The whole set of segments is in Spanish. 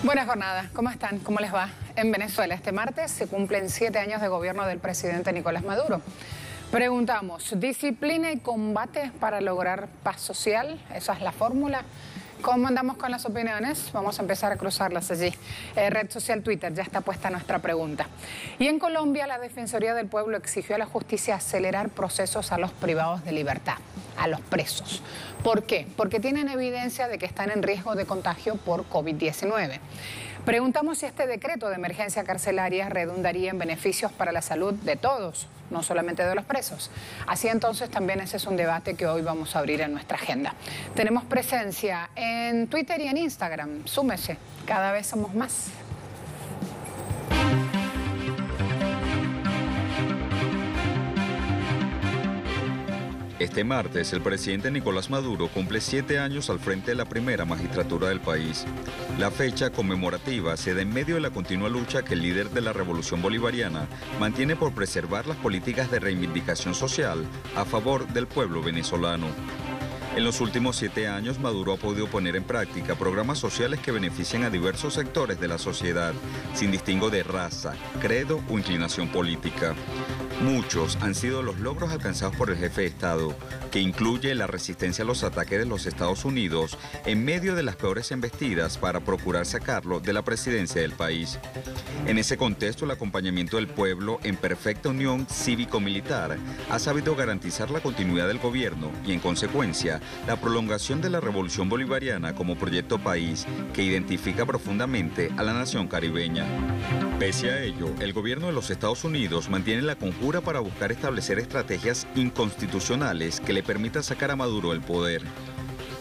Buenas jornadas, ¿cómo están? ¿Cómo les va? En Venezuela este martes se cumplen 7 años de gobierno del presidente Nicolás Maduro. Preguntamos, ¿disciplina y combate para lograr paz social? ¿Esa es la fórmula? ¿Cómo andamos con las opiniones? Vamos a empezar a cruzarlas allí. Red social Twitter, ya está puesta nuestra pregunta. Y en Colombia, la Defensoría del Pueblo exigió a la justicia acelerar procesos a los privados de libertad, a los presos. ¿Por qué? Porque tienen evidencia de que están en riesgo de contagio por COVID-19. Preguntamos si este decreto de emergencia carcelaria redundaría en beneficios para la salud de todos, no solamente de los presos. Así entonces también ese es un debate que hoy vamos a abrir en nuestra agenda. Tenemos presencia en Twitter y en Instagram. Súmese, cada vez somos más. Este martes, el presidente Nicolás Maduro cumple 7 años al frente de la primera magistratura del país. La fecha conmemorativa se da en medio de la continua lucha que el líder de la Revolución Bolivariana mantiene por preservar las políticas de reivindicación social a favor del pueblo venezolano. En los últimos 7 años, Maduro ha podido poner en práctica programas sociales que benefician a diversos sectores de la sociedad, sin distingo de raza, credo o inclinación política. Muchos han sido los logros alcanzados por el jefe de Estado, que incluye la resistencia a los ataques de los Estados Unidos en medio de las peores embestidas para procurar sacarlo de la presidencia del país. En ese contexto, el acompañamiento del pueblo en perfecta unión cívico-militar ha sabido garantizar la continuidad del gobierno y, en consecuencia, la prolongación de la Revolución Bolivariana como proyecto país que identifica profundamente a la nación caribeña. Pese a ello, el gobierno de los Estados Unidos mantiene la conjura para buscar establecer estrategias inconstitucionales que le permitan sacar a Maduro del poder.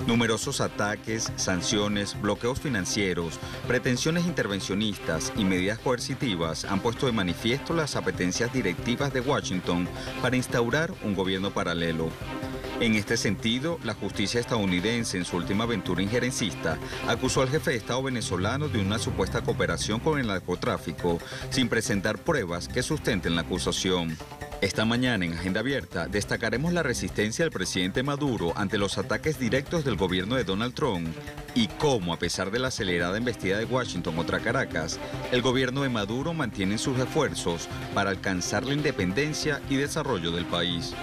Numerosos ataques, sanciones, bloqueos financieros, pretensiones intervencionistas y medidas coercitivas han puesto de manifiesto las apetencias directivas de Washington para instaurar un gobierno paralelo. En este sentido, la justicia estadounidense, en su última aventura injerencista, acusó al jefe de Estado venezolano de una supuesta cooperación con el narcotráfico, sin presentar pruebas que sustenten la acusación. Esta mañana, en Agenda Abierta, destacaremos la resistencia del presidente Maduro ante los ataques directos del gobierno de Donald Trump y cómo, a pesar de la acelerada embestida de Washington contra Caracas, el gobierno de Maduro mantiene sus esfuerzos para alcanzar la independencia y desarrollo del país.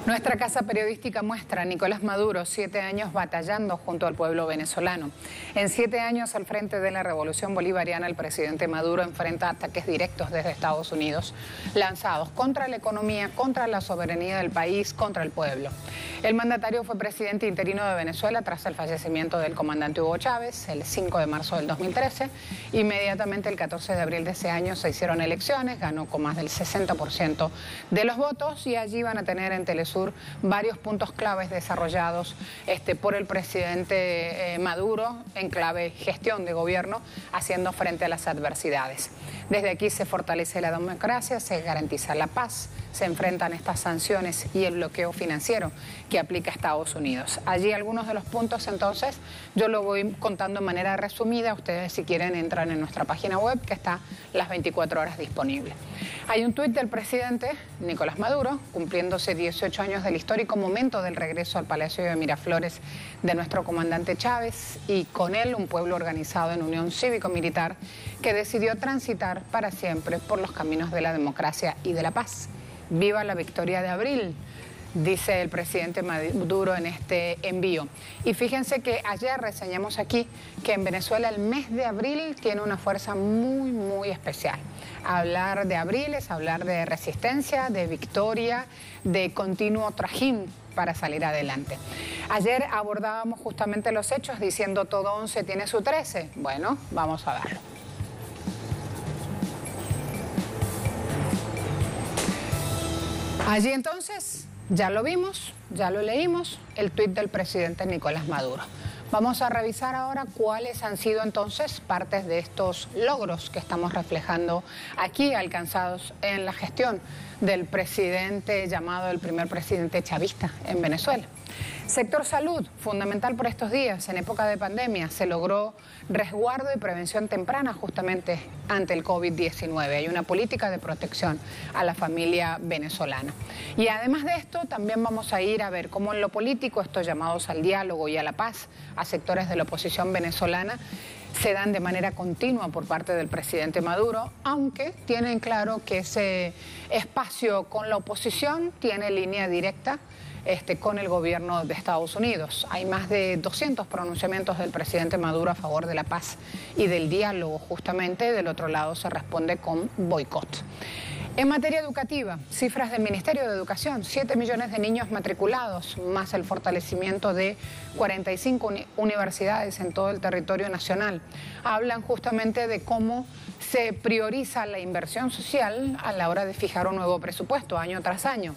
Nuestra casa periodística muestra a Nicolás Maduro 7 años batallando junto al pueblo venezolano. En 7 años al frente de la Revolución Bolivariana, el presidente Maduro enfrenta ataques directos desde Estados Unidos, lanzados contra la economía, contra la soberanía del país, contra el pueblo. El mandatario fue presidente interino de Venezuela tras el fallecimiento del comandante Hugo Chávez, el 5 de marzo del 2013. Inmediatamente el 14 de abril de ese año se hicieron elecciones, ganó con más del 60% de los votos y allí van a tener en Telesur varios puntos claves desarrollados por el presidente Maduro en clave gestión de gobierno, haciendo frente a las adversidades. Desde aquí se fortalece la democracia, se garantiza la paz, se enfrentan estas sanciones y el bloqueo financiero que aplica Estados Unidos. Allí algunos de los puntos, entonces, yo lo voy contando de manera resumida. Ustedes, si quieren, entran en nuestra página web, que está las 24 horas disponible. Hay un tuit del presidente Nicolás Maduro, cumpliéndose 18 años del histórico momento del regreso al Palacio de Miraflores de nuestro comandante Chávez, y con él un pueblo organizado en unión cívico-militar que decidió transitar para siempre por los caminos de la democracia y de la paz. ¡Viva la victoria de abril!, dice el presidente Maduro en este envío. Y fíjense que ayer reseñamos aquí que en Venezuela el mes de abril tiene una fuerza muy, muy especial. Hablar de abril es hablar de resistencia, de victoria, de continuo trajín para salir adelante. Ayer abordábamos justamente los hechos diciendo todo 11 tiene su 13. Bueno, vamos a verlo. Allí entonces, ya lo vimos, ya lo leímos, el tuit del presidente Nicolás Maduro. Vamos a revisar ahora cuáles han sido entonces partes de estos logros que estamos reflejando aquí, alcanzados en la gestión del presidente llamado el primer presidente chavista en Venezuela. Sector salud, fundamental por estos días. En época de pandemia se logró resguardo y prevención temprana justamente ante el COVID-19. Hay una política de protección a la familia venezolana. Y además de esto, también vamos a ir a ver cómo en lo político estos llamados al diálogo y a la paz a sectores de la oposición venezolana se dan de manera continua por parte del presidente Maduro, aunque tienen claro que ese espacio con la oposición tiene línea directa con el gobierno de Estados Unidos. Hay más de 200 pronunciamientos del presidente Maduro a favor de la paz y del diálogo. Justamente del otro lado se responde con boicot. En materia educativa, cifras del Ministerio de Educación: 7 millones de niños matriculados, más el fortalecimiento de 45 universidades en todo el territorio nacional. Hablan justamente de cómo se prioriza la inversión social a la hora de fijar un nuevo presupuesto año tras año.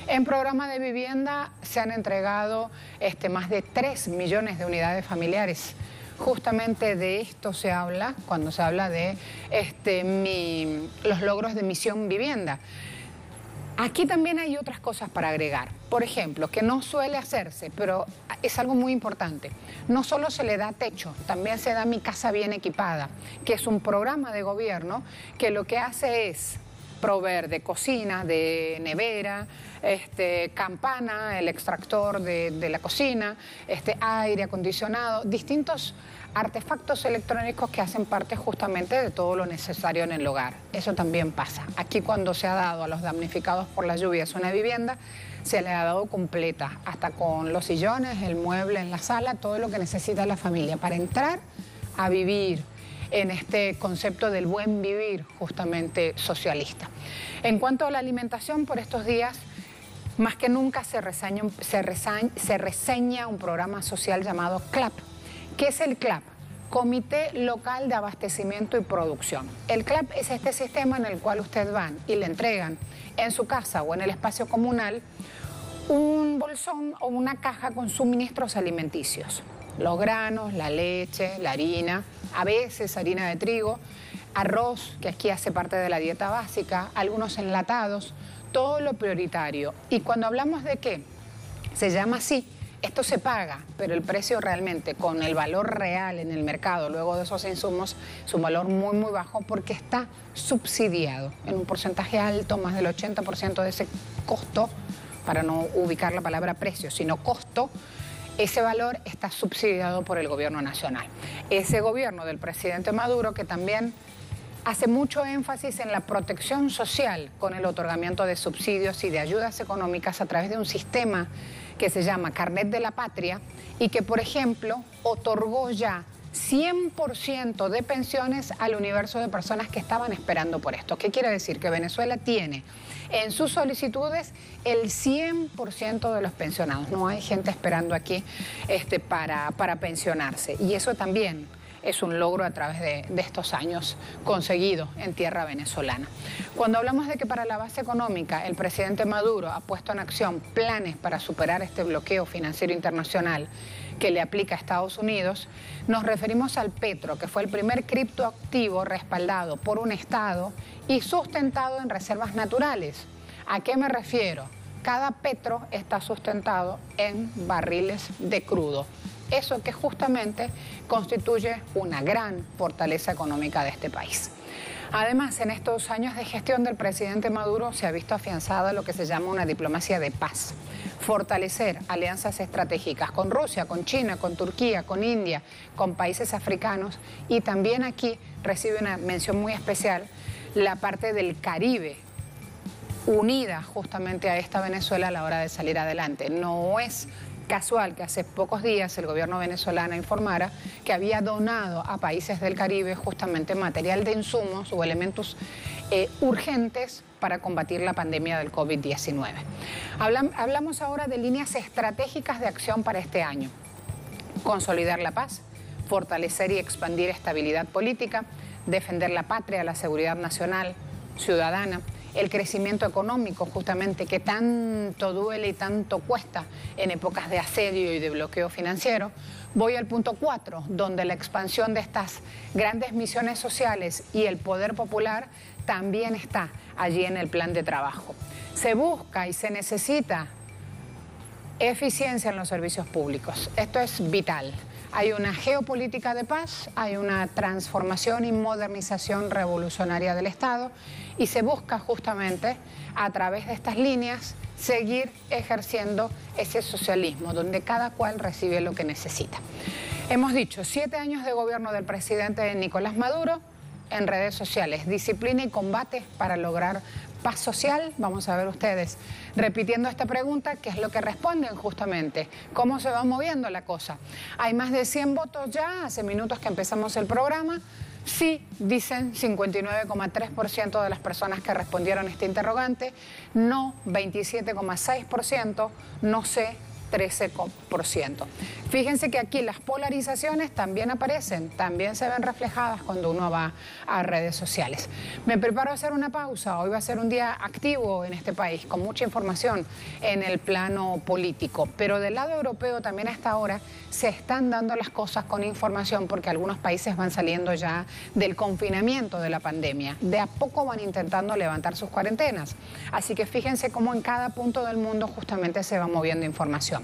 En programa de vivienda se han entregado más de 3 millones de unidades familiares. Justamente de esto se habla cuando se habla de los logros de Misión Vivienda. Aquí también hay otras cosas para agregar. Por ejemplo, que no suele hacerse, pero es algo muy importante. No solo se le da techo, también se da Mi Casa Bien Equipada, que es un programa de gobierno que lo que hace es proveer de cocina, de nevera, campana, el extractor de la cocina, aire acondicionado, distintos artefactos electrónicos que hacen parte justamente de todo lo necesario en el hogar. Eso también pasa. Aquí, cuando se ha dado a los damnificados por las lluvias una vivienda, se le ha dado completa, hasta con los sillones, el mueble en la sala, todo lo que necesita la familia para entrar a vivir en este concepto del buen vivir justamente socialista. En cuanto a la alimentación, por estos días, más que nunca se reseña un programa social llamado CLAP. ¿Qué es el CLAP? Comité Local de Abastecimiento y Producción. El CLAP es este sistema en el cual ustedes van y le entregan en su casa o en el espacio comunal un bolsón o una caja con suministros alimenticios. Los granos, la leche, la harina, a veces harina de trigo, arroz, que aquí hace parte de la dieta básica, algunos enlatados, todo lo prioritario. Y cuando hablamos de qué, se llama así, esto se paga, pero el precio realmente, con el valor real en el mercado, luego de esos insumos, es un valor muy, muy bajo porque está subsidiado en un porcentaje alto, más del 80% de ese costo, para no ubicar la palabra precio, sino costo. Ese valor está subsidiado por el gobierno nacional. Ese gobierno del presidente Maduro, que también hace mucho énfasis en la protección social con el otorgamiento de subsidios y de ayudas económicas a través de un sistema que se llama Carnet de la Patria y que, por ejemplo, otorgó ya 100% de pensiones al universo de personas que estaban esperando por esto. ¿Qué quiere decir? Que Venezuela tiene en sus solicitudes el 100% de los pensionados. No hay gente esperando aquí para pensionarse. Y eso también es un logro a través de estos años conseguido en tierra venezolana. Cuando hablamos de que para la base económica el presidente Maduro ha puesto en acción planes para superar este bloqueo financiero internacional que le aplica a Estados Unidos, nos referimos al petro, que fue el primer criptoactivo respaldado por un Estado y sustentado en reservas naturales. ¿A qué me refiero? Cada petro está sustentado en barriles de crudo. Eso que justamente constituye una gran fortaleza económica de este país. Además, en estos años de gestión del presidente Maduro se ha visto afianzada lo que se llama una diplomacia de paz. Fortalecer alianzas estratégicas con Rusia, con China, con Turquía, con India, con países africanos, y también aquí recibe una mención muy especial la parte del Caribe, unida justamente a esta Venezuela a la hora de salir adelante. No es casual que hace pocos días el gobierno venezolano informara que había donado a países del Caribe justamente material de insumos o elementos urgentes para combatir la pandemia del COVID-19. Hablamos ahora de líneas estratégicas de acción para este año. Consolidar la paz, fortalecer y expandir estabilidad política, defender la patria, la seguridad nacional, ciudadana, el crecimiento económico justamente que tanto duele y tanto cuesta en épocas de asedio y de bloqueo financiero. Voy al punto 4, donde la expansión de estas grandes misiones sociales y el poder popular también está allí en el plan de trabajo. Se busca y se necesita Eficiencia en los servicios públicos. Esto es vital. Hay una geopolítica de paz, hay una transformación y modernización revolucionaria del Estado y se busca justamente a través de estas líneas seguir ejerciendo ese socialismo donde cada cual recibe lo que necesita. Hemos dicho 7 años de gobierno del presidente Nicolás Maduro en redes sociales, disciplina y combate para lograr paz social. Vamos a ver ustedes repitiendo esta pregunta, qué es lo que responden justamente, cómo se va moviendo la cosa. Hay más de 100 votos ya, hace minutos que empezamos el programa. Sí, dicen 59,3% de las personas que respondieron a este interrogante, no 27,6%, no sé 13%. Fíjense que aquí las polarizaciones también aparecen, también se ven reflejadas cuando uno va a redes sociales. Me preparo a hacer una pausa. Hoy va a ser un día activo en este país, con mucha información en el plano político. Pero del lado europeo también a esta hora se están dando las cosas con información porque algunos países van saliendo ya del confinamiento de la pandemia. De a poco van intentando levantar sus cuarentenas. Así que fíjense cómo en cada punto del mundo justamente se va moviendo información.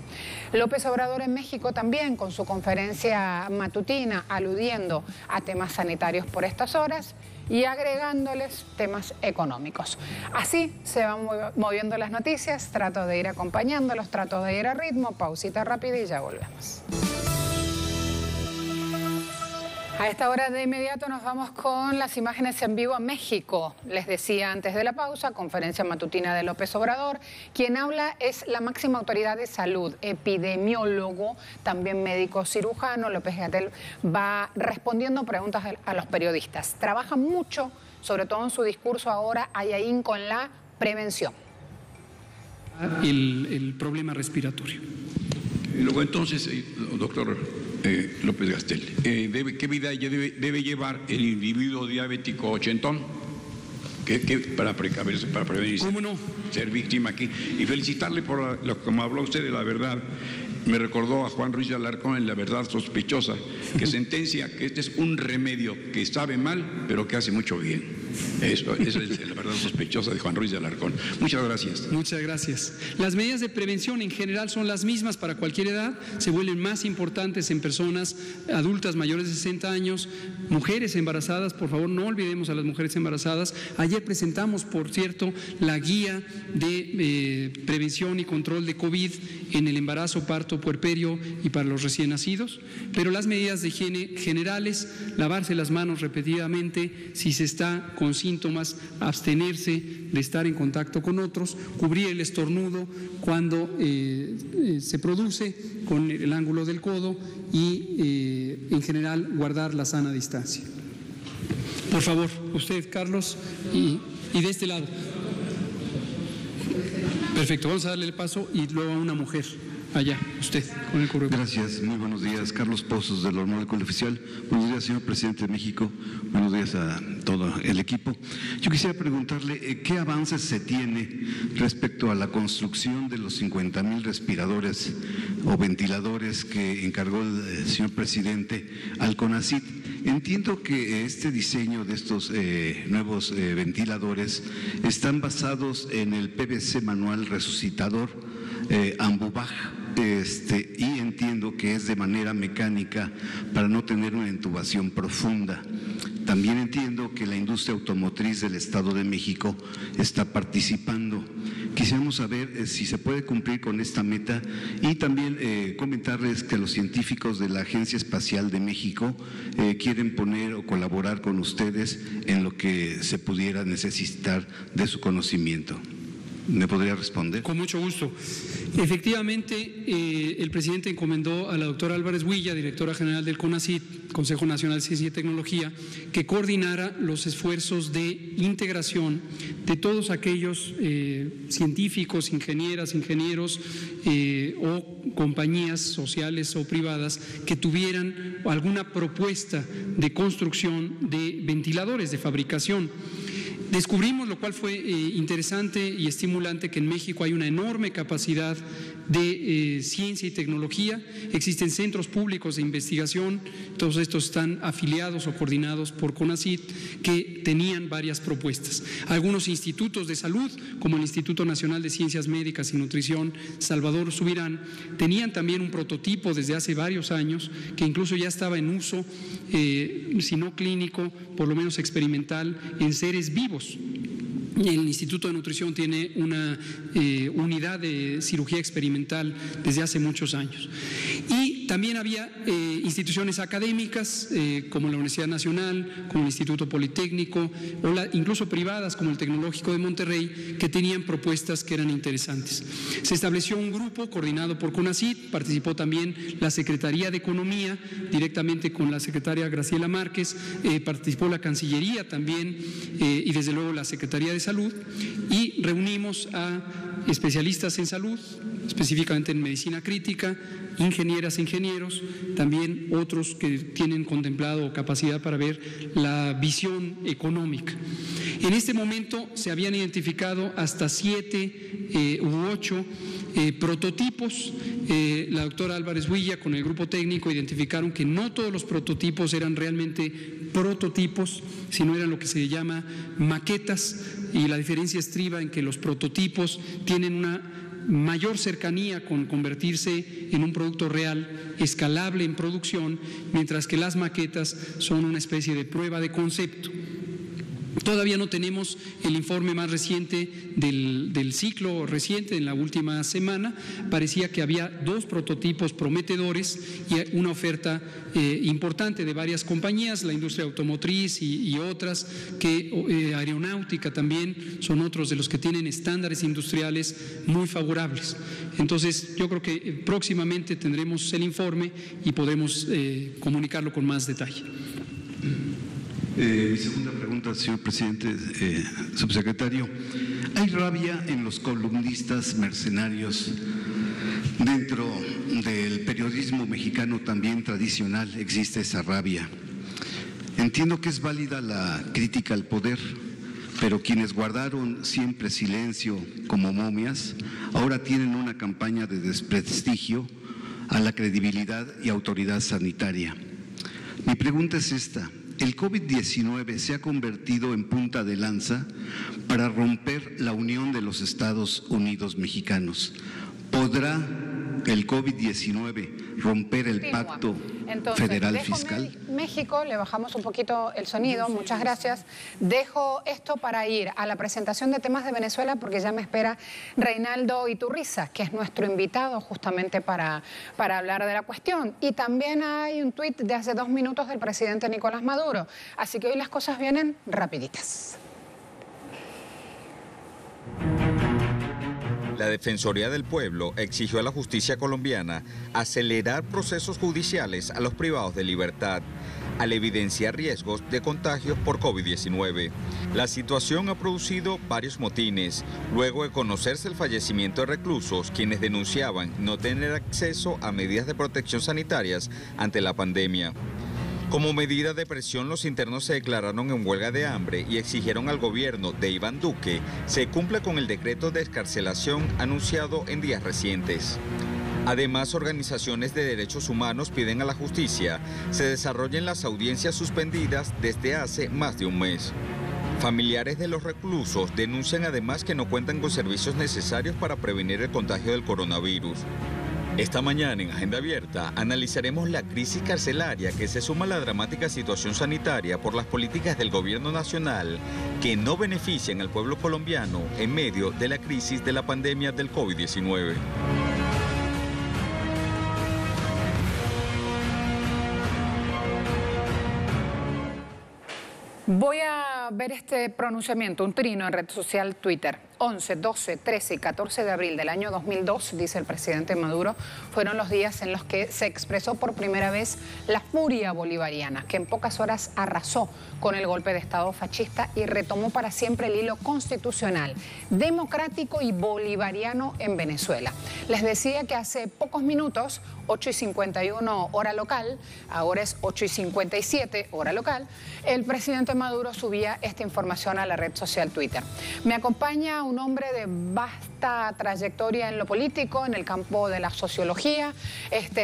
López Obrador en México también con su conferencia matutina aludiendo a temas sanitarios por estas horas y agregándoles temas económicos. Así se van moviendo las noticias, trato de ir acompañándolos, trato de ir a ritmo, pausita rápida y ya volvemos. A esta hora de inmediato nos vamos con las imágenes en vivo a México. Les decía antes de la pausa, conferencia matutina de López Obrador. Quien habla es la máxima autoridad de salud, epidemiólogo, también médico cirujano. López-Gatell va respondiendo preguntas a los periodistas. Trabaja mucho, sobre todo en su discurso ahora, hay ahí con la prevención. El problema respiratorio. Luego entonces, doctor López-Gatell, ¿qué vida debe llevar el individuo diabético ochentón para precaverse, para prevenir ser víctima aquí? Y felicitarle por lo que me habló usted de la verdad. Me recordó a Juan Ruiz de Alarcón en La verdad sospechosa, que sentencia que este es un remedio que sabe mal, pero que hace mucho bien. Eso es La verdad sospechosa de Juan Ruiz de Alarcón. Muchas gracias. Muchas gracias. Las medidas de prevención en general son las mismas para cualquier edad, se vuelven más importantes en personas adultas mayores de 60 años, mujeres embarazadas, por favor no olvidemos a las mujeres embarazadas. Ayer presentamos, por cierto, la guía de prevención y control de COVID en el embarazo, parto, puerperio y para los recién nacidos, pero las medidas de higiene generales, lavarse las manos repetidamente, si se está con síntomas, abstenerse de estar en contacto con otros, cubrir el estornudo cuando se produce con el ángulo del codo y en general guardar la sana distancia. Por favor, usted, Carlos, y de este lado. Perfecto, vamos a darle el paso y luego a una mujer. Allá, usted, con el currículum. Gracias, muy buenos días. Carlos Pozos, del Hormón Oficial. Buenos días, señor presidente de México. Buenos días a todo el equipo. Yo quisiera preguntarle qué avances se tiene respecto a la construcción de los 50,000 respiradores o ventiladores que encargó el señor presidente al CONACYT. Entiendo que este diseño de estos nuevos ventiladores están basados en el PVC manual resucitador Ambubaj, y entiendo que es de manera mecánica para no tener una intubación profunda. También entiendo que la industria automotriz del Estado de México está participando. Quisiéramos saber si se puede cumplir con esta meta y también comentarles que los científicos de la Agencia Espacial de México quieren poner o colaborar con ustedes en lo que se pudiera necesitar de su conocimiento. ¿Me podría responder? Con mucho gusto. Efectivamente, el presidente encomendó a la doctora Álvarez Huilla, directora general del CONACYT, Consejo Nacional de Ciencia y Tecnología, que coordinara los esfuerzos de integración de todos aquellos científicos, ingenieras, ingenieros o compañías sociales o privadas que tuvieran alguna propuesta de construcción de ventiladores de fabricación. Descubrimos, lo cual fue interesante y estimulante, que en México hay una enorme capacidad de ciencia y tecnología. Existen centros públicos de investigación, todos estos están afiliados o coordinados por CONACYT, que tenían varias propuestas. Algunos institutos de salud, como el Instituto Nacional de Ciencias Médicas y Nutrición Salvador Subirán, tenían también un prototipo desde hace varios años, que incluso ya estaba en uso, si no clínico, por lo menos experimental, en seres vivos. El Instituto de Nutrición tiene una unidad de cirugía experimental desde hace muchos años. Y también había instituciones académicas como la Universidad Nacional, como el Instituto Politécnico, o incluso privadas como el Tecnológico de Monterrey, que tenían propuestas que eran interesantes. Se estableció un grupo coordinado por CONACYT, participó también la Secretaría de Economía, directamente con la secretaria Graciela Márquez, participó la Cancillería también y desde luego la Secretaría de Salud, y reunimos a especialistas en salud, específicamente en medicina crítica, ingenieras e ingenieros, también otros que tienen contemplado capacidad para ver la visión económica. En este momento se habían identificado hasta 7 u 8 prototipos. La doctora Álvarez Huilla con el grupo técnico identificaron que no todos los prototipos eran realmente prototipos, sino eran lo que se llama maquetas, y la diferencia estriba en que los prototipos tienen una mayor cercanía con convertirse en un producto real, escalable en producción, mientras que las maquetas son una especie de prueba de concepto. Todavía no tenemos el informe más reciente del ciclo reciente, en la última semana. Parecía que había 2 prototipos prometedores y una oferta importante de varias compañías, la industria automotriz y otras, que aeronáutica también son otros de los que tienen estándares industriales muy favorables. Entonces, yo creo que próximamente tendremos el informe y podemos comunicarlo con más detalle. Mi segunda pregunta, señor presidente, subsecretario. ¿Hay rabia en los columnistas mercenarios? Dentro del periodismo mexicano también tradicional existe esa rabia. Entiendo que es válida la crítica al poder, pero quienes guardaron siempre silencio como momias, ahora tienen una campaña de desprestigio a la credibilidad y autoridad sanitaria. Mi pregunta es esta. El COVID-19 se ha convertido en punta de lanza para romper la unión de los Estados Unidos mexicanos. ¿Podrá el COVID-19 romper el pacto federal fiscal? México, le bajamos un poquito el sonido, muchas gracias. Dejo esto para ir a la presentación de temas de Venezuela, porque ya me espera Reinaldo Iturriza, que es nuestro invitado justamente para hablar de la cuestión. Y también hay un tuit de hace 2 minutos del presidente Nicolás Maduro. Así que hoy las cosas vienen rapiditas. La Defensoría del Pueblo exigió a la justicia colombiana acelerar procesos judiciales a los privados de libertad al evidenciar riesgos de contagios por COVID-19. La situación ha producido varios motines, luego de conocerse el fallecimiento de reclusos, quienes denunciaban no tener acceso a medidas de protección sanitarias ante la pandemia. Como medida de presión, los internos se declararon en huelga de hambre y exigieron al gobierno de Iván Duque se cumpla con el decreto de excarcelación anunciado en días recientes. Además, organizaciones de derechos humanos piden a la justicia se desarrollen las audiencias suspendidas desde hace más de un mes. Familiares de los reclusos denuncian además que no cuentan con servicios necesarios para prevenir el contagio del coronavirus. Esta mañana en Agenda Abierta analizaremos la crisis carcelaria que se suma a la dramática situación sanitaria por las políticas del gobierno nacional que no benefician al pueblo colombiano en medio de la crisis de la pandemia del COVID-19. Voy a ver este pronunciamiento, un trino en red social Twitter. 11, 12, 13 y 14 de abril del año 2002, dice el presidente Maduro, fueron los días en los que se expresó por primera vez la furia bolivariana, que en pocas horas arrasó con el golpe de Estado fascista y retomó para siempre el hilo constitucional, democrático y bolivariano en Venezuela. Les decía que hace pocos minutos, 8:51 hora local, ahora es 8:57 hora local, el presidente Maduro subía esta información a la red social Twitter. Me acompaña un hombre de vasta trayectoria en lo político, en el campo de la sociología.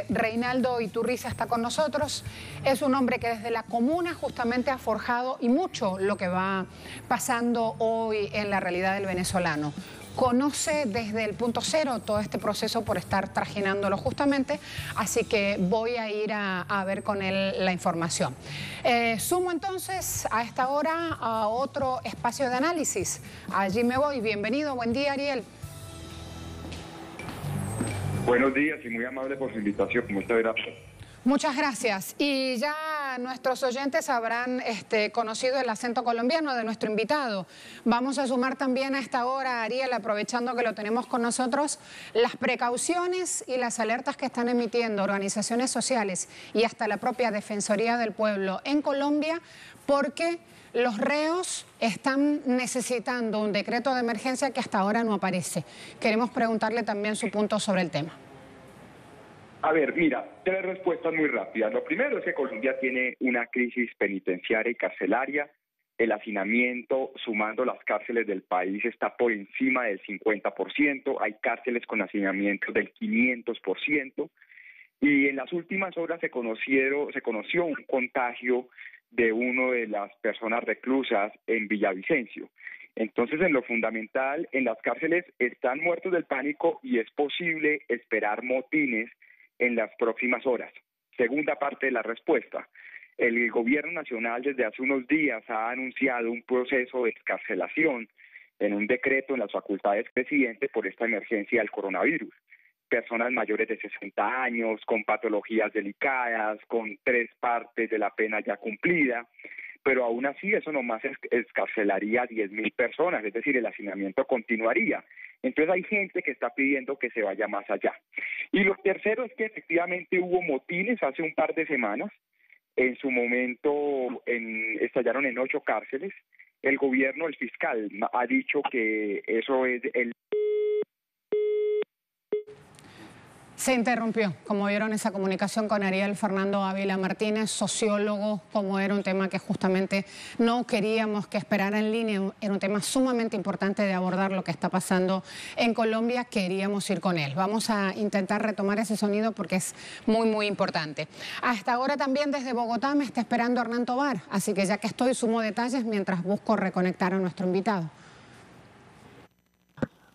Reinaldo Iturriza está con nosotros. Es un hombre que desde la comuna justamente ha forjado y mucho lo que va pasando hoy en la realidad del venezolano. Conoce desde el punto cero todo este proceso por estar trajinándolo justamente, así que voy a ir a ver con él la información. Sumo entonces a esta hora a otro espacio de análisis. Allí me voy. Bienvenido. Buen día, Ariel. Buenos días y muy amable por su invitación. ¿Cómo está, Gracias? Muchas gracias. Y ya nuestros oyentes habrán conocido el acento colombiano de nuestro invitado. Vamos a sumar también a esta hora, Ariel, aprovechando que lo tenemos con nosotros, las precauciones y las alertas que están emitiendo organizaciones sociales y hasta la propia Defensoría del Pueblo en Colombia, porque los reos están necesitando un decreto de emergencia que hasta ahora no aparece. Queremos preguntarle también su punto sobre el tema. A ver, mira, 3 respuestas muy rápidas. Lo primero es que Colombia tiene una crisis penitenciaria y carcelaria. El hacinamiento, sumando las cárceles del país, está por encima del 50%. Hay cárceles con hacinamiento del 500%. Y en las últimas horas se conoció un contagio de una de las personas reclusas en Villavicencio. Entonces, en lo fundamental, en las cárceles están muertos del pánico y es posible esperar motines en las próximas horas. Segunda parte de la respuesta. El gobierno nacional desde hace unos días ha anunciado un proceso de excarcelación en un decreto en las facultades del presidente por esta emergencia del coronavirus. Personas mayores de 60 años, con patologías delicadas, con 3 partes de la pena ya cumplida, pero aún así eso nomás excarcelaría a 10.000 personas, es decir, el hacinamiento continuaría. Entonces hay gente que está pidiendo que se vaya más allá. Y lo tercero es que efectivamente hubo motines hace un par de semanas. En su momento estallaron en 8 cárceles. El gobierno, el fiscal, ha dicho que eso es el... Se interrumpió, como vieron, esa comunicación con Ariel Fernando Ávila Martínez, sociólogo, como era un tema que justamente no queríamos que esperara en línea, era un tema sumamente importante de abordar lo que está pasando en Colombia, queríamos ir con él. Vamos a intentar retomar ese sonido porque es muy, muy importante. Hasta ahora también desde Bogotá me está esperando Hernán Tovar, así que ya que estoy sumo detalles mientras busco reconectar a nuestro invitado.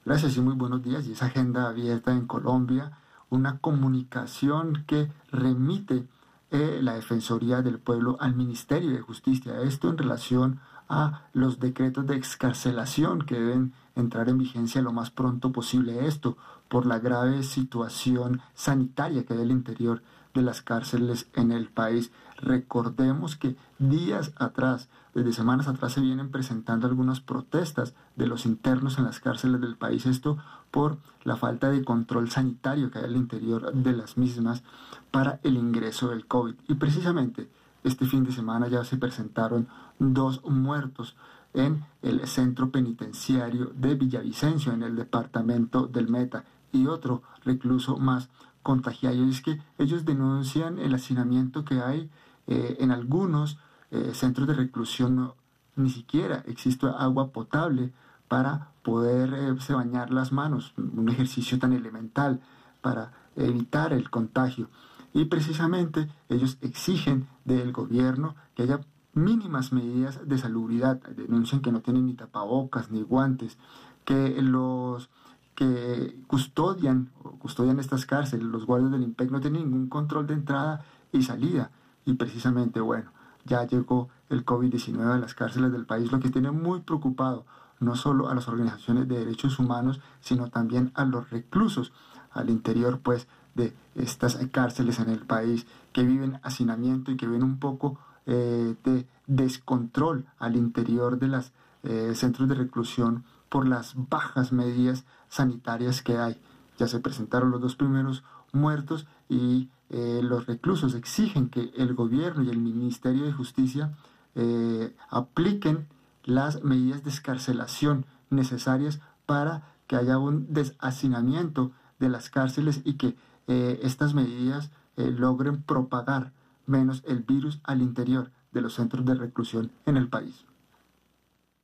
Gracias y muy buenos días. Y esa agenda abierta en Colombia, una comunicación que remite la Defensoría del Pueblo al Ministerio de Justicia. Esto en relación a los decretos de excarcelación que deben entrar en vigencia lo más pronto posible. Esto por la grave situación sanitaria que hay al interior de las cárceles en el país. Recordemos que días atrás, desde semanas atrás, se vienen presentando algunas protestas de los internos en las cárceles del país. Esto por la falta de control sanitario que hay al interior de las mismas para el ingreso del COVID. Y precisamente este fin de semana ya se presentaron 2 muertos en el centro penitenciario de Villavicencio, en el departamento del Meta, y otro recluso más contagiado. Y es que ellos denuncian el hacinamiento que hay en algunos centros de reclusión. No, ni siquiera existe agua potable para poderse bañar las manos, un ejercicio tan elemental para evitar el contagio. Y precisamente ellos exigen del gobierno que haya mínimas medidas de salubridad. Denuncian que no tienen ni tapabocas ni guantes, que los que custodian estas cárceles, los guardias del IMPEC, no tienen ningún control de entrada y salida. Y precisamente, bueno, ya llegó el COVID-19 a las cárceles del país, lo que tiene muy preocupado no solo a las organizaciones de derechos humanos, sino también a los reclusos al interior, pues, de estas cárceles en el país, que viven hacinamiento y que ven un poco de descontrol al interior de los centros de reclusión por las bajas medidas sanitarias que hay. Ya se presentaron los 2 primeros muertos y los reclusos exigen que el gobierno y el Ministerio de Justicia apliquen las medidas de excarcelación necesarias para que haya un deshacinamiento de las cárceles y que estas medidas logren propagar menos el virus al interior de los centros de reclusión en el país.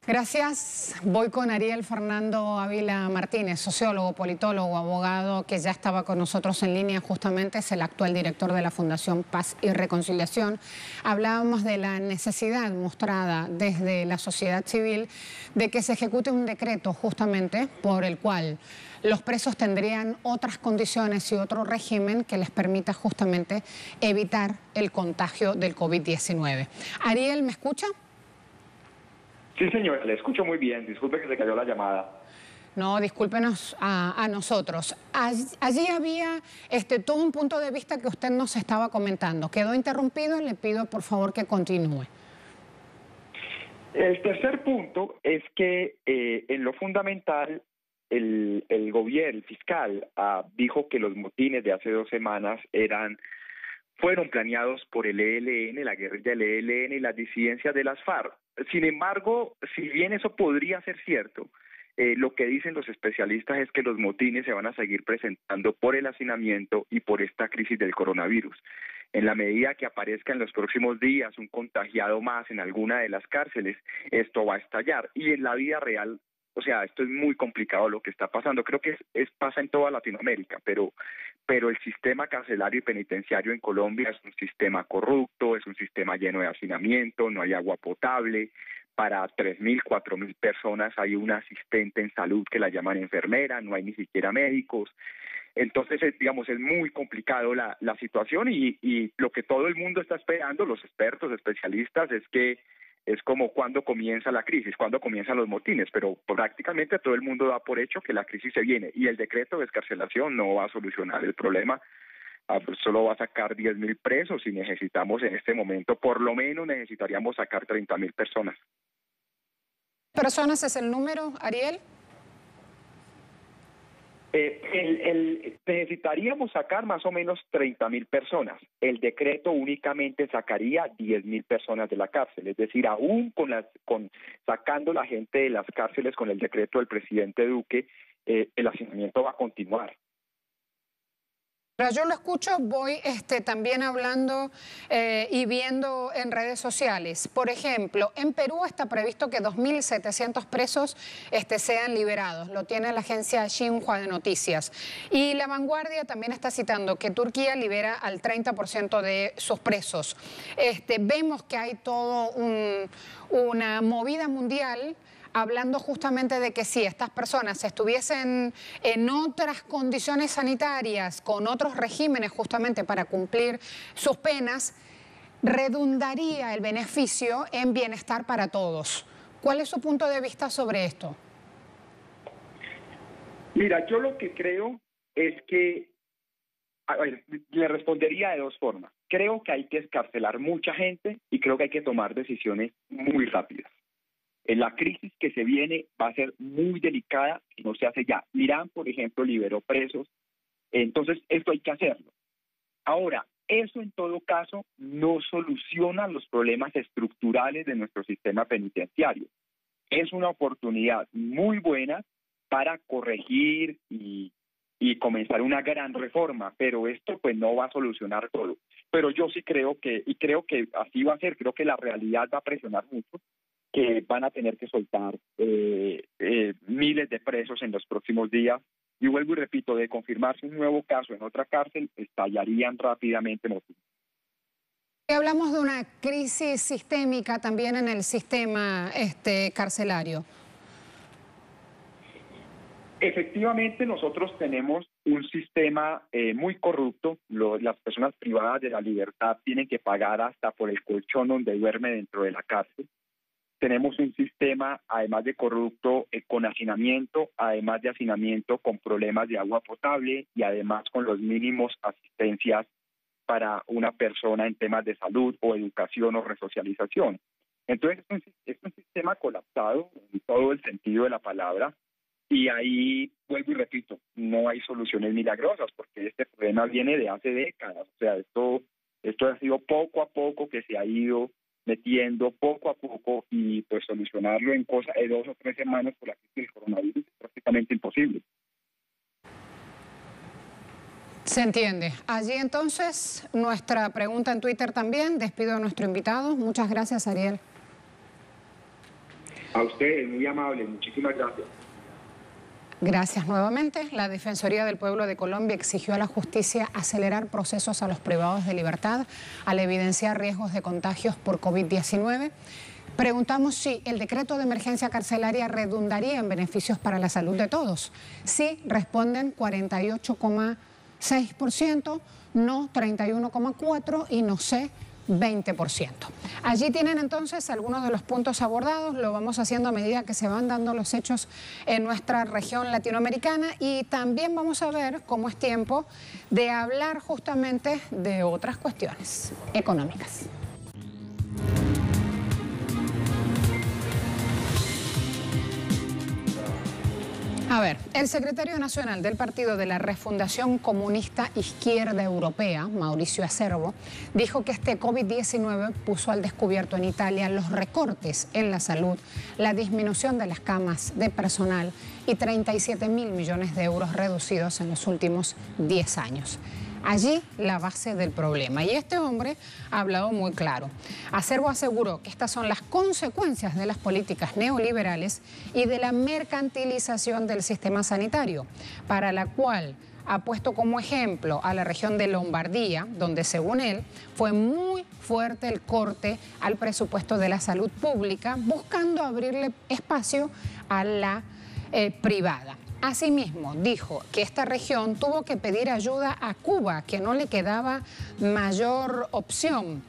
Gracias. Voy con Ariel Fernando Ávila Martínez, sociólogo, politólogo, abogado, que ya estaba con nosotros en línea, justamente es el actual director de la Fundación Paz y Reconciliación. Hablábamos de la necesidad mostrada desde la sociedad civil de que se ejecute un decreto justamente por el cual los presos tendrían otras condiciones y otro régimen que les permita justamente evitar el contagio del COVID-19. Ariel, ¿me escucha? Sí, señora, le escucho muy bien. Disculpe que se cayó la llamada. No, discúlpenos a nosotros. Allí había todo un punto de vista que usted nos estaba comentando. Quedó interrumpido, le pido por favor que continúe. El tercer punto es que en lo fundamental el gobierno, el fiscal, dijo que los motines de hace 2 semanas fueron planeados por el ELN, la guerrilla del ELN y las disidencias de las FARC. Sin embargo, si bien eso podría ser cierto, lo que dicen los especialistas es que los motines se van a seguir presentando por el hacinamiento y por esta crisis del coronavirus. En la medida que aparezca en los próximos días un contagiado más en alguna de las cárceles, esto va a estallar. Y en la vida real, o sea, esto es muy complicado lo que está pasando. Creo que pasa en toda Latinoamérica, pero el sistema carcelario y penitenciario en Colombia es un sistema corrupto, es un sistema lleno de hacinamiento, no hay agua potable. Para 3.000, 4.000 personas hay una asistente en salud que la llaman enfermera, no hay ni siquiera médicos. Entonces, digamos, es muy complicado la situación y lo que todo el mundo está esperando, los expertos, especialistas, es como cuándo comienza la crisis, cuándo comienzan los motines, pero prácticamente todo el mundo da por hecho que la crisis se viene y el decreto de excarcelación no va a solucionar el problema, solo va a sacar 10.000 presos y necesitamos en este momento, por lo menos necesitaríamos sacar 30.000 personas. ¿Personas es el número, Ariel? Necesitaríamos sacar más o menos 30.000 personas. El decreto únicamente sacaría 10.000 personas de la cárcel. Es decir, aún sacando la gente de las cárceles con el decreto del presidente Duque, el hacinamiento va a continuar. Pero yo lo escucho, voy también hablando y viendo en redes sociales. Por ejemplo, en Perú está previsto que 2.700 presos sean liberados. Lo tiene la agencia Xinhua de Noticias. Y La Vanguardia también está citando que Turquía libera al 30% de sus presos. Vemos que hay todo una movida mundial hablando justamente de que si estas personas estuviesen en otras condiciones sanitarias, con otros regímenes justamente para cumplir sus penas, redundaría el beneficio en bienestar para todos. ¿Cuál es su punto de vista sobre esto? Mira, yo lo que creo es que, le respondería de 2 formas. Creo que hay que excarcelar mucha gente y creo que hay que tomar decisiones muy rápidas. La crisis que se viene va a ser muy delicada si no se hace ya. Irán, por ejemplo, liberó presos, entonces esto hay que hacerlo. Ahora, eso en todo caso no soluciona los problemas estructurales de nuestro sistema penitenciario. Es una oportunidad muy buena para corregir y comenzar una gran reforma, pero esto pues no va a solucionar todo. Pero yo sí creo que así va a ser, creo que la realidad va a presionar mucho, que van a tener que soltar miles de presos en los próximos días. Y vuelvo y repito, de confirmarse un nuevo caso en otra cárcel, estallarían rápidamente motines. Hablamos de una crisis sistémica también en el sistema carcelario. Efectivamente, nosotros tenemos un sistema muy corrupto. Las personas privadas de la libertad tienen que pagar hasta por el colchón donde duerme dentro de la cárcel. Tenemos un sistema, además de corrupto, con hacinamiento, además de hacinamiento con problemas de agua potable y además con los mínimos asistencias para una persona en temas de salud o educación o resocialización. Entonces es un sistema colapsado en todo el sentido de la palabra, y ahí, vuelvo y repito, no hay soluciones milagrosas, porque este problema viene de hace décadas. O sea, esto ha sido poco a poco que se ha ido metiendo poco a poco, y pues solucionarlo en cosa de 2 o 3 semanas por la crisis del coronavirus es prácticamente imposible. Se entiende. Allí entonces nuestra pregunta en Twitter también. Despido a nuestro invitado. Muchas gracias, Ariel. A ustedes, muy amables, muchísimas gracias. Gracias nuevamente. La Defensoría del Pueblo de Colombia exigió a la justicia acelerar procesos a los privados de libertad al evidenciar riesgos de contagios por COVID-19. Preguntamos si el decreto de emergencia carcelaria redundaría en beneficios para la salud de todos. Sí, responden 48,6%, no 31,4% y no sé 20%. Allí tienen entonces algunos de los puntos abordados. Lo vamos haciendo a medida que se van dando los hechos en nuestra región latinoamericana, y también vamos a ver cómo es tiempo de hablar justamente de otras cuestiones económicas. A ver, el secretario nacional del Partido de la Refundación Comunista Izquierda Europea, Mauricio Acerbo, dijo que este COVID-19 puso al descubierto en Italia los recortes en la salud, la disminución de las camas de personal y 37.000 millones de euros reducidos en los últimos 10 años. Allí la base del problema. Y este hombre ha hablado muy claro. Acerbo aseguró que estas son las consecuencias de las políticas neoliberales y de la mercantilización del sistema sanitario, para la cual ha puesto como ejemplo a la región de Lombardía, donde según él fue muy fuerte el corte al presupuesto de la salud pública, buscando abrirle espacio a la privada. Asimismo, dijo que esta región tuvo que pedir ayuda a Cuba, que no le quedaba mayor opción.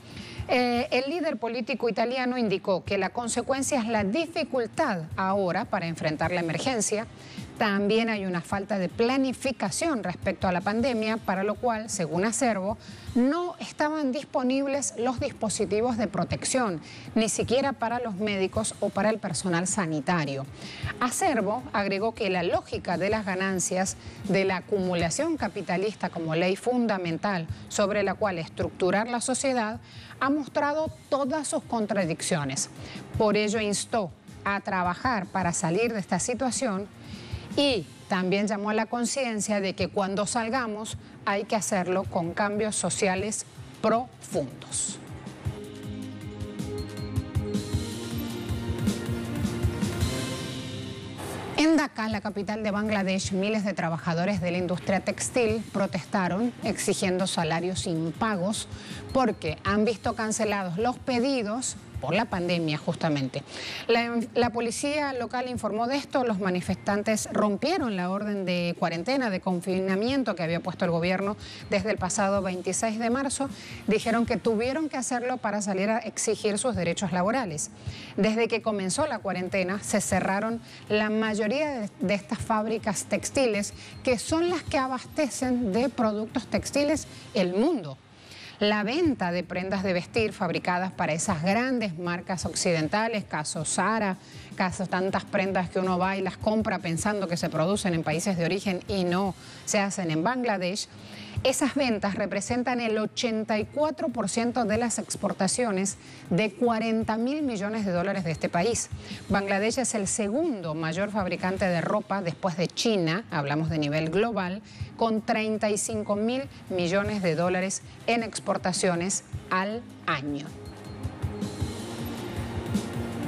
El líder político italiano indicó que la consecuencia es la dificultad ahora para enfrentar la emergencia. También hay una falta de planificación respecto a la pandemia, para lo cual, según Acerbo, no estaban disponibles los dispositivos de protección, ni siquiera para los médicos o para el personal sanitario. Acerbo agregó que la lógica de las ganancias de la acumulación capitalista como ley fundamental sobre la cual estructurar la sociedad ha mostrado todas sus contradicciones. Por ello instó a trabajar para salir de esta situación, y también llamó a la conciencia de que cuando salgamos hay que hacerlo con cambios sociales profundos. En Dhaka, la capital de Bangladesh, miles de trabajadores de la industria textil protestaron exigiendo salarios impagos porque han visto cancelados los pedidos por la pandemia justamente. La policía local informó de esto. Los manifestantes rompieron la orden de cuarentena, de confinamiento que había puesto el gobierno desde el pasado 26 de marzo. Dijeron que tuvieron que hacerlo para salir a exigir sus derechos laborales. Desde que comenzó la cuarentena se cerraron la mayoría de estas fábricas textiles, que son las que abastecen de productos textiles el mundo. La venta de prendas de vestir fabricadas para esas grandes marcas occidentales, caso Zara, caso tantas prendas que uno va y las compra pensando que se producen en países de origen y no se hacen en Bangladesh, esas ventas representan el 84% de las exportaciones de 40.000 millones de dólares de este país. Bangladesh es el segundo mayor fabricante de ropa después de China, hablamos de nivel global, con 35.000 millones de dólares en exportaciones al año.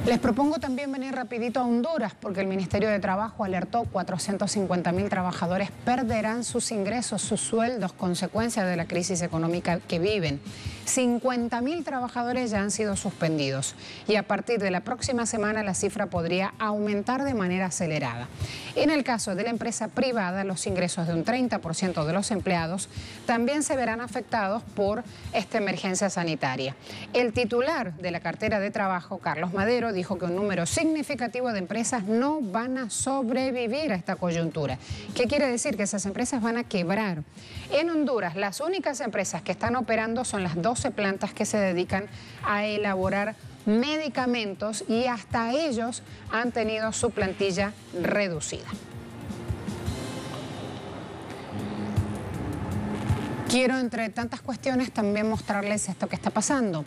Les propongo también venir rapidito a Honduras, porque el Ministerio de Trabajo alertó 450.000 trabajadores perderán sus ingresos, sus sueldos, consecuencia de la crisis económica que viven. 50.000 trabajadores ya han sido suspendidos y a partir de la próxima semana la cifra podría aumentar de manera acelerada. En el caso de la empresa privada, los ingresos de un 30% de los empleados también se verán afectados por esta emergencia sanitaria. El titular de la cartera de trabajo, Carlos Madero, dijo que un número significativo de empresas no van a sobrevivir a esta coyuntura. ¿Qué quiere decir? Que esas empresas van a quebrar. En Honduras, las únicas empresas que están operando son las 12 plantas que se dedican a elaborar medicamentos y hasta ellos han tenido su plantilla reducida. Quiero, entre tantas cuestiones, también mostrarles esto que está pasando.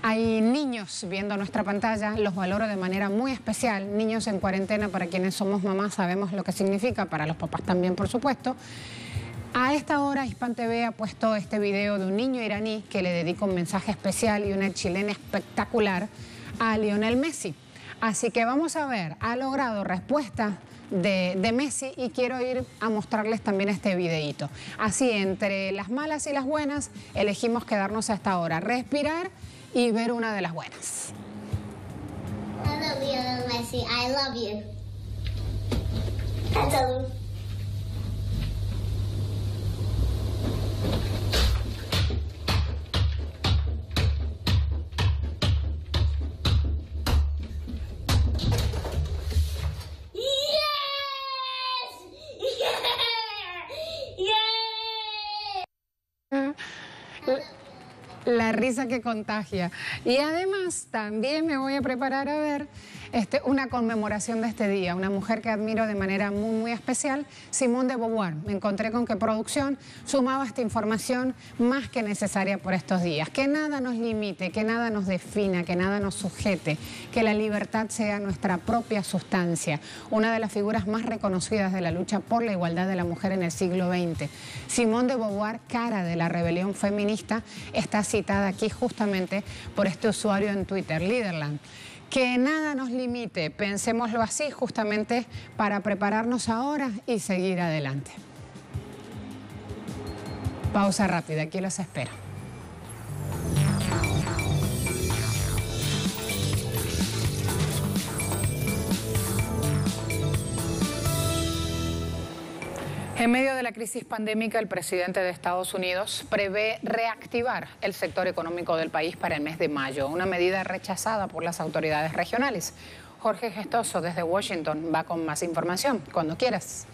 Hay niños viendo nuestra pantalla, los valoro de manera muy especial. Niños en cuarentena, para quienes somos mamás sabemos lo que significa, para los papás también, por supuesto. A esta hora, Hispan TV ha puesto este video de un niño iraní que le dedica un mensaje especial y una chilena espectacular a Lionel Messi. Así que vamos a ver, ha logrado respuesta de Messi y quiero ir a mostrarles también este videíto. Así, entre las malas y las buenas, elegimos quedarnos a esta hora, respirar y ver una de las buenas. Hello, Lionel Messi, I love you. Hello. La risa que contagia. Y además también me voy a preparar a ver una conmemoración de este día. Una mujer que admiro de manera muy, muy especial, Simone de Beauvoir. Me encontré con que producción sumaba esta información más que necesaria por estos días. Que nada nos limite, que nada nos defina, que nada nos sujete, que la libertad sea nuestra propia sustancia. Una de las figuras más reconocidas de la lucha por la igualdad de la mujer en el siglo XX. Simone de Beauvoir, cara de la rebelión feminista, está citada aquí justamente por este usuario en Twitter, Liderland. Que nada nos limite, pensémoslo así justamente para prepararnos ahora y seguir adelante. Pausa rápida, aquí los espero. En medio de la crisis pandémica, el presidente de Estados Unidos prevé reactivar el sector económico del país para el mes de mayo, una medida rechazada por las autoridades regionales. Jorge Gestoso, desde Washington, va con más información. Cuando quieras.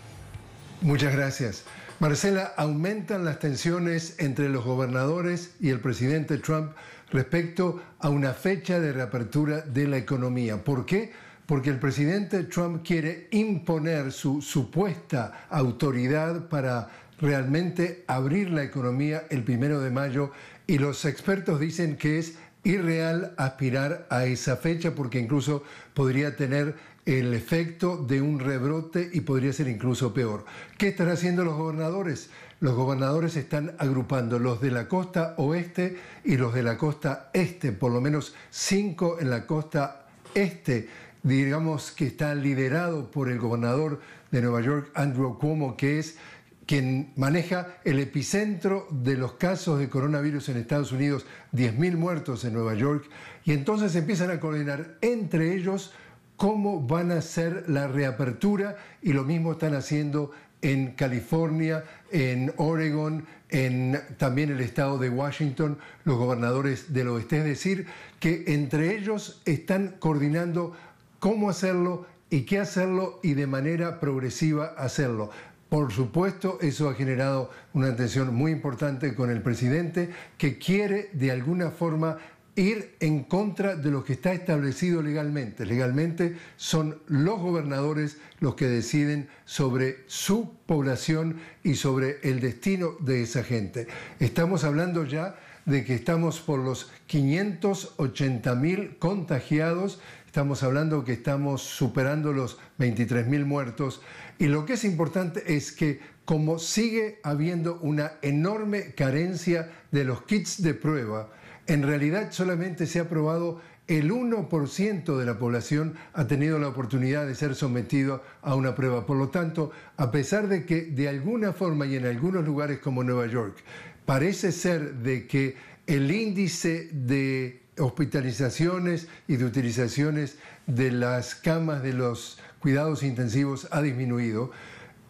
Muchas gracias. Marcela, aumentan las tensiones entre los gobernadores y el presidente Trump respecto a una fecha de reapertura de la economía. ¿Por qué? Porque el presidente Trump quiere imponer su supuesta autoridad para realmente abrir la economía el 1 de mayo y los expertos dicen que es irreal aspirar a esa fecha porque incluso podría tener el efecto de un rebrote y podría ser incluso peor. ¿Qué están haciendo los gobernadores? Los gobernadores están agrupando los de la costa oeste y los de la costa este, por lo menos 5 en la costa este. Digamos que está liderado por el gobernador de Nueva York, Andrew Cuomo, que es quien maneja el epicentro de los casos de coronavirus en Estados Unidos, 10.000 muertos en Nueva York, y entonces empiezan a coordinar entre ellos cómo van a hacer la reapertura, y lo mismo están haciendo en California, en Oregon, en también el estado de Washington, los gobernadores del oeste, es decir, que entre ellos están coordinando cómo hacerlo y qué hacerlo y de manera progresiva hacerlo. Por supuesto, eso ha generado una tensión muy importante con el presidente que quiere de alguna forma ir en contra de lo que está establecido legalmente. Legalmente son los gobernadores los que deciden sobre su población y sobre el destino de esa gente. Estamos hablando ya de que estamos por los 580.000 contagiados. Estamos hablando que estamos superando los 23.000 muertos. Y lo que es importante es que como sigue habiendo una enorme carencia de los kits de prueba, en realidad solamente se ha probado el 1% de la población ha tenido la oportunidad de ser sometido a una prueba. Por lo tanto, a pesar de que de alguna forma y en algunos lugares como Nueva York parece ser de que el índice de hospitalizaciones y de utilizaciones de las camas de los cuidados intensivos ha disminuido,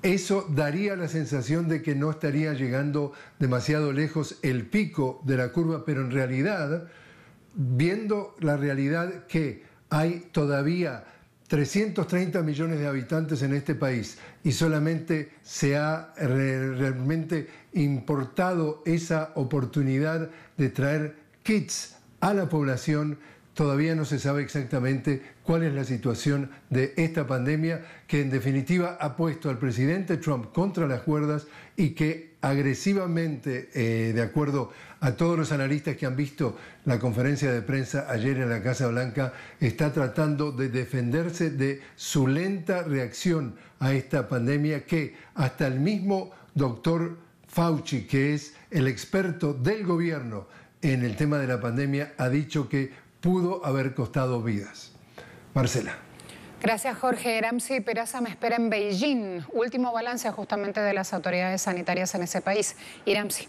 eso daría la sensación de que no estaría llegando demasiado lejos el pico de la curva, pero en realidad, viendo la realidad que hay todavía 330 millones de habitantes en este país y solamente se ha realmente importado esa oportunidad de traer kits a la población, todavía no se sabe exactamente cuál es la situación de esta pandemia que en definitiva ha puesto al presidente Trump contra las cuerdas y que agresivamente, de acuerdo a todos los analistas que han visto la conferencia de prensa ayer en la Casa Blanca, está tratando de defenderse de su lenta reacción a esta pandemia que hasta el mismo doctor Fauci, que es el experto del gobierno en el tema de la pandemia, ha dicho que pudo haber costado vidas. Marcela. Gracias, Jorge. Iramsi Peraza me espera en Beijing. Último balance justamente de las autoridades sanitarias en ese país. Iramsi.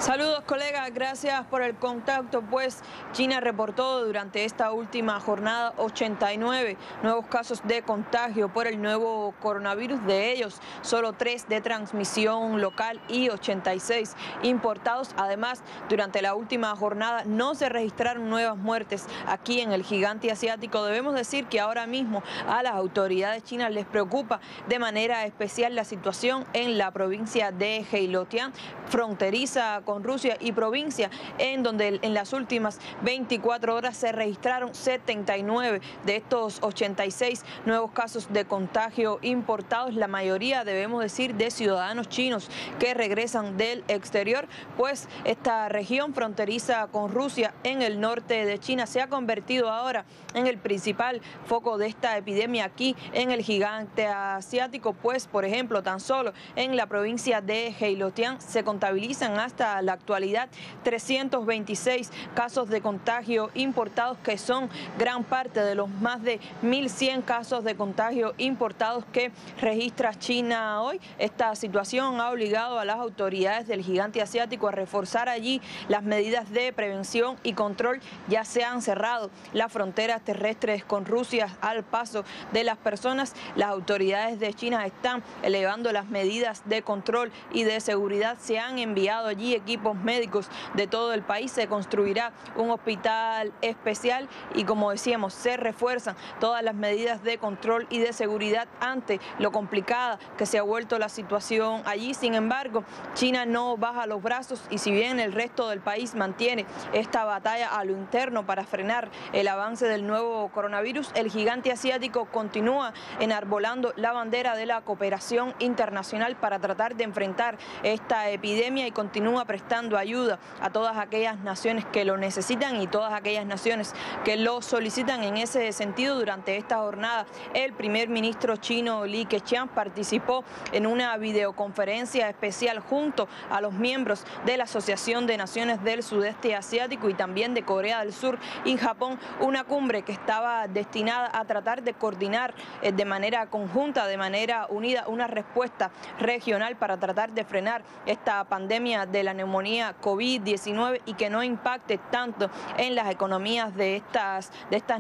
Saludos, colegas, gracias por el contacto. Pues China reportó durante esta última jornada 89 nuevos casos de contagio por el nuevo coronavirus. De ellos, solo 3 de transmisión local y 86 importados. Además, durante la última jornada no se registraron nuevas muertes aquí en el gigante asiático. Debemos decir que ahora mismo a las autoridades chinas les preocupa de manera especial la situación en la provincia de Heilongjiang, fronteriza con Rusia, y provincia en donde en las últimas 24 horas se registraron 79 de estos 86 nuevos casos de contagio importados, la mayoría, debemos decir, de ciudadanos chinos que regresan del exterior. Pues esta región fronteriza con Rusia en el norte de China se ha convertido ahora en el principal foco de esta epidemia aquí en el gigante asiático. Pues, por ejemplo, tan solo en la provincia de Heilongjiang se contabilizan hasta la actualidad 326 casos de contagio importados, que son gran parte de los más de 1.100 casos de contagio importados que registra China hoy. Esta situación ha obligado a las autoridades del gigante asiático a reforzar allí las medidas de prevención y control. Ya se han cerrado las fronteras terrestres con Rusia al paso de las personas. Las autoridades de China están elevando las medidas de control y de seguridad. Se han enviado allí equipos médicos de todo el país. Se construirá un hospital especial y, como decíamos, se refuerzan todas las medidas de control y de seguridad ante lo complicada que se ha vuelto la situación allí. Sin embargo, China no baja los brazos, y si bien el resto del país mantiene esta batalla a lo interno para frenar el avance del nuevo coronavirus, el gigante asiático continúa enarbolando la bandera de la cooperación internacional para tratar de enfrentar esta epidemia y continúa prestando ayuda a todas aquellas naciones que lo necesitan y todas aquellas naciones que lo solicitan. En ese sentido, durante esta jornada, el primer ministro chino Li Keqiang participó en una videoconferencia especial junto a los miembros de la Asociación de Naciones del Sudeste Asiático y también de Corea del Sur y Japón, una cumbre que estaba destinada a tratar de coordinar de manera conjunta, de manera unida, una respuesta regional para tratar de frenar esta pandemia de la neumonía COVID-19 y que no impacte tanto en las economías de estas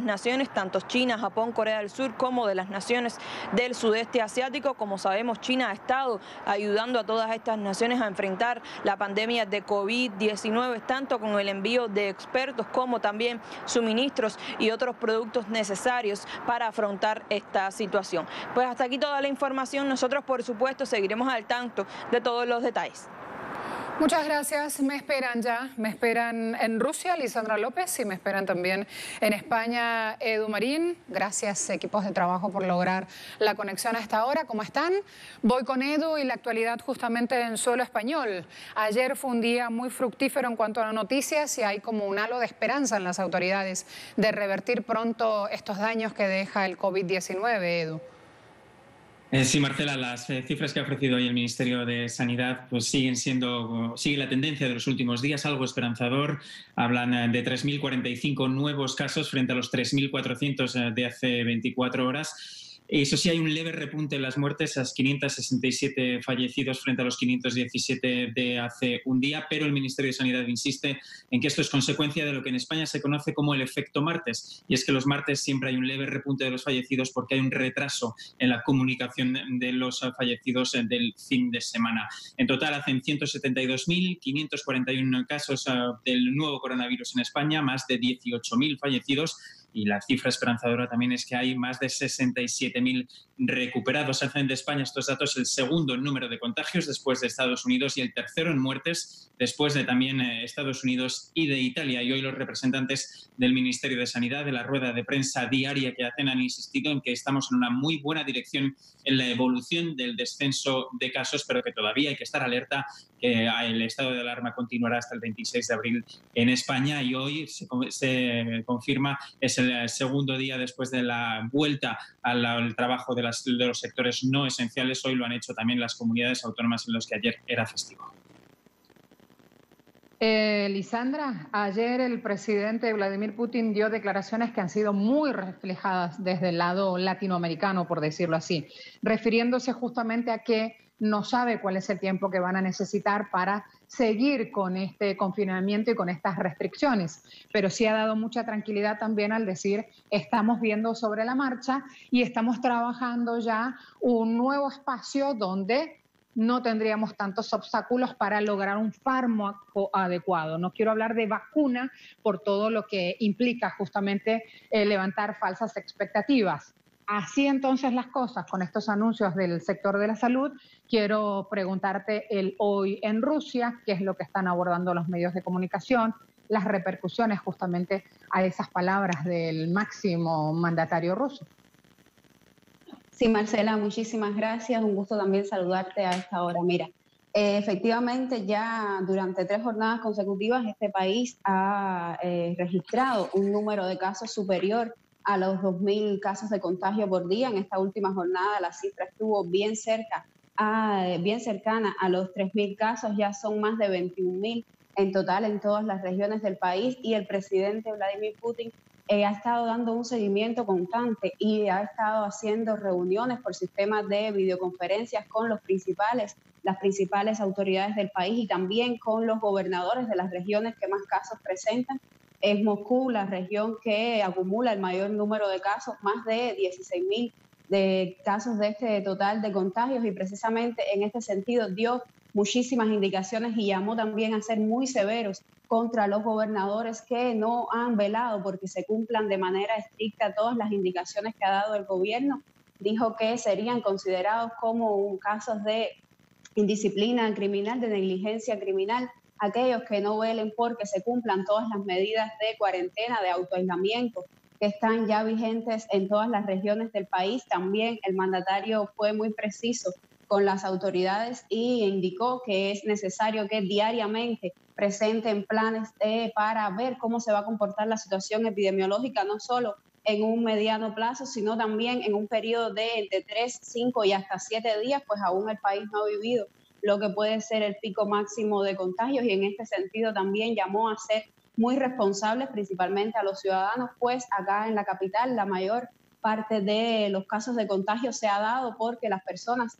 naciones, tanto China, Japón, Corea del Sur, como de las naciones del sudeste asiático. Como sabemos, China ha estado ayudando a todas estas naciones a enfrentar la pandemia de COVID-19, tanto con el envío de expertos como también suministros y otros productos necesarios para afrontar esta situación. Pues hasta aquí toda la información. Nosotros, por supuesto, seguiremos al tanto de todos los detalles. Muchas gracias. Me esperan en Rusia, Lisandra López, y me esperan también en España, Edu Marín. Gracias, equipos de trabajo, por lograr la conexión a esta hora. ¿Cómo están? Voy con Edu y la actualidad justamente en suelo español. Ayer fue un día muy fructífero en cuanto a noticias y hay como un halo de esperanza en las autoridades de revertir pronto estos daños que deja el COVID-19, Edu. Sí, Marcela, las cifras que ha ofrecido hoy el Ministerio de Sanidad pues sigue la tendencia de los últimos días, algo esperanzador. Hablan de 3.045 nuevos casos frente a los 3.400 de hace 24 horas. Eso sí, hay un leve repunte en las muertes, a 567 fallecidos frente a los 517 de hace un día, pero el Ministerio de Sanidad insiste en que esto es consecuencia de lo que en España se conoce como el efecto martes, y es que los martes siempre hay un leve repunte de los fallecidos porque hay un retraso en la comunicación de los fallecidos del fin de semana. En total hacen 172.541 casos del nuevo coronavirus en España, más de 18.000 fallecidos, y la cifra esperanzadora también es que hay más de 67.000 recuperados. Hacen de España estos datos el segundo en número de contagios después de Estados Unidos y el tercero en muertes después de también Estados Unidos y de Italia. Y hoy los representantes del Ministerio de Sanidad, de la rueda de prensa diaria que hacen, han insistido en que estamos en una muy buena dirección en la evolución del descenso de casos, pero que todavía hay que estar alerta, que el estado de alarma continuará hasta el 26 de abril en España y hoy se confirma, es el segundo día después de la vuelta al trabajo de los sectores no esenciales. Hoy lo han hecho también las comunidades autónomas en las que ayer era festivo. Lisandra, ayer el presidente Vladimir Putin dio declaraciones que han sido muy reflejadas desde el lado latinoamericano, por decirlo así, refiriéndose justamente a que no sabe cuál es el tiempo que van a necesitar para seguir con este confinamiento y con estas restricciones, pero sí ha dado mucha tranquilidad también al decir estamos viendo sobre la marcha y estamos trabajando ya un nuevo espacio donde no tendríamos tantos obstáculos para lograr un fármaco adecuado. No quiero hablar de vacuna por todo lo que implica justamente levantar falsas expectativas. Así entonces las cosas con estos anuncios del sector de la salud, quiero preguntarte el hoy en Rusia, qué es lo que están abordando los medios de comunicación, las repercusiones justamente a esas palabras del máximo mandatario ruso. Sí, Marcela, muchísimas gracias. Un gusto también saludarte a esta hora. Mira, efectivamente ya durante 3 jornadas consecutivas este país ha registrado un número de casos superior a los 2.000 casos de contagio por día. En esta última jornada la cifra estuvo bien cercana a los 3.000 casos, ya son más de 21.000 en total en todas las regiones del país y el presidente Vladimir Putin ha estado dando un seguimiento constante y ha estado haciendo reuniones por sistemas de videoconferencias con las principales autoridades del país y también con los gobernadores de las regiones que más casos presentan. Es Moscú la región que acumula el mayor número de casos, más de 16.000 de casos de este total de contagios y precisamente en este sentido dio muchísimas indicaciones y llamó también a ser muy severos contra los gobernadores que no han velado porque se cumplan de manera estricta todas las indicaciones que ha dado el gobierno. Dijo que serían considerados como casos de indisciplina criminal, de negligencia criminal, aquellos que no velen porque se cumplan todas las medidas de cuarentena, de autoaislamiento, que están ya vigentes en todas las regiones del país. También el mandatario fue muy preciso con las autoridades y indicó que es necesario que diariamente presenten planes para ver cómo se va a comportar la situación epidemiológica, no solo en un mediano plazo, sino también en un periodo de entre 3, 5 y hasta 7 días, pues aún el país no ha vivido lo que puede ser el pico máximo de contagios y en este sentido también llamó a ser muy responsables, principalmente a los ciudadanos, pues acá en la capital la mayor parte de los casos de contagio se ha dado porque las personas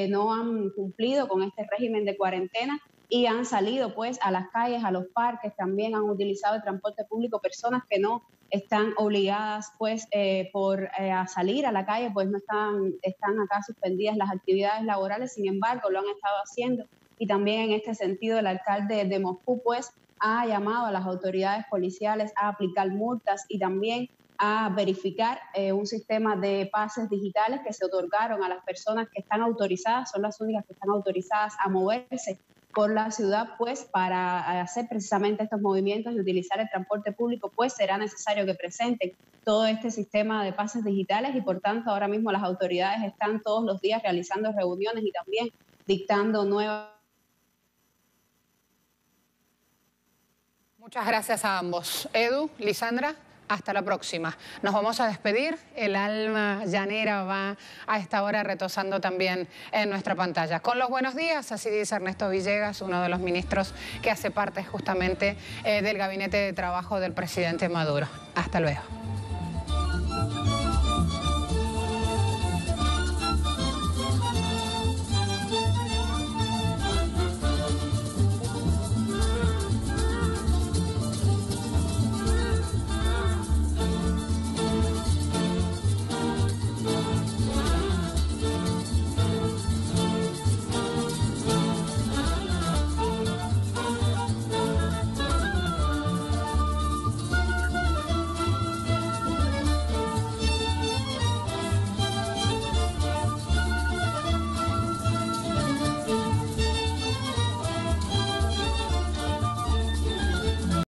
no han cumplido con este régimen de cuarentena y han salido pues a las calles, a los parques, también han utilizado el transporte público, personas que no están obligadas pues a salir a la calle, pues no están acá suspendidas las actividades laborales, sin embargo lo han estado haciendo y también en este sentido el alcalde de Moscú pues ha llamado a las autoridades policiales a aplicar multas y también a verificar un sistema de pases digitales que se otorgaron a las personas que están autorizadas, son las únicas que están autorizadas a moverse por la ciudad, pues para hacer precisamente estos movimientos y utilizar el transporte público, pues será necesario que presenten todo este sistema de pases digitales y por tanto ahora mismo las autoridades están todos los días realizando reuniones y también dictando nuevas. Muchas gracias a ambos. Edu, Lisandra, hasta la próxima. Nos vamos a despedir. El alma llanera va a esta hora retosando también en nuestra pantalla. Con los buenos días, así dice Ernesto Villegas, uno de los ministros que hace parte justamente del gabinete de trabajo del presidente Maduro. Hasta luego.